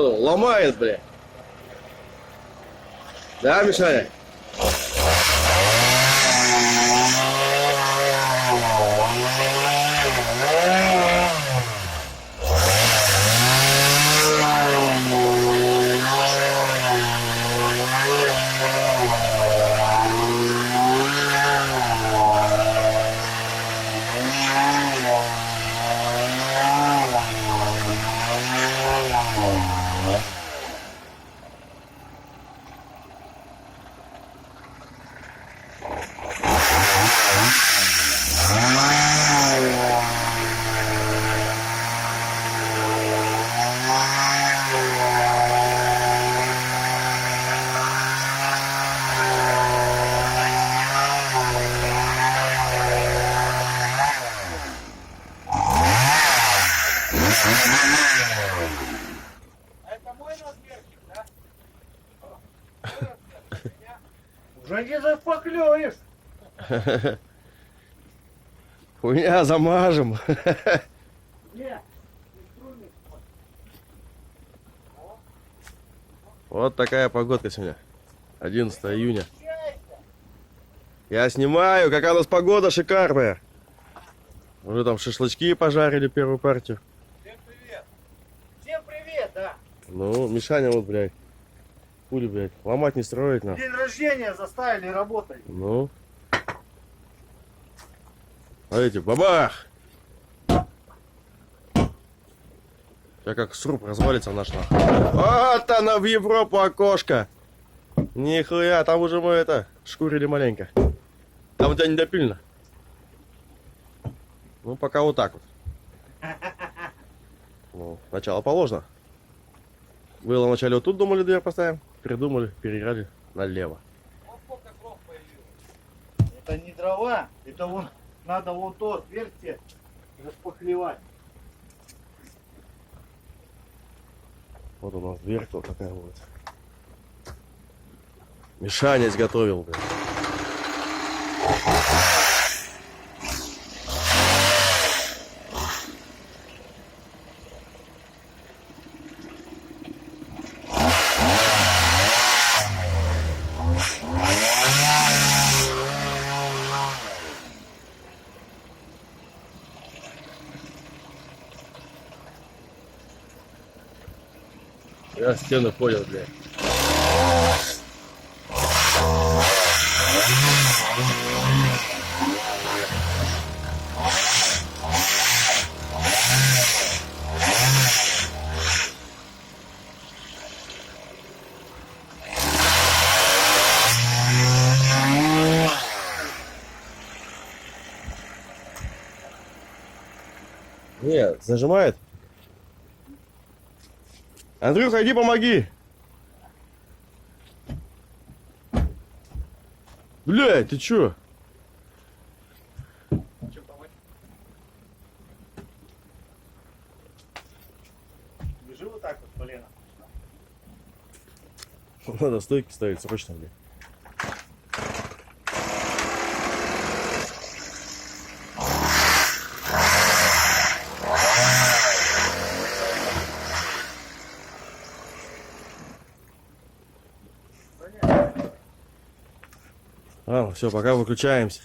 О, ломает, бля. Да, Мишаня? Это мой размерчик, да? Уже не запоклюешь. Хуйня, замажем. Нет. Вот такая погодка сегодня. 11 июня. Я снимаю, какая у нас погода шикарная. Уже там шашлычки пожарили первую партию. Всем привет. Всем привет, да. Ну, Мишаня вот, блядь. Пули, блядь. Ломать не строить нам. День рождения заставили работать. Ну. Смотрите, бабах! Сейчас как сруб развалится наш нахуй. Вот она в Европу окошко. Нихуя, там уже мы это, шкурили маленько. Там у тебя недопильно. Ну, пока вот так вот. Ну, начало положено. Было вначале вот тут думали дверь поставим. Придумали, переиграли налево. Вот сколько дров появилось. Это не дрова, это вон, надо вот то отверстие распахлевать. Вот у нас дверь вот такая вот. Мишаня изготовил, блин. Я стены понял, блядь. Нет, зажимает. Андрюха, иди помоги. Блядь, ты чё? Чем помочь? Держи вот так вот, колено. Надо стойки ставить срочно, блядь. Ладно, все, пока выключаемся.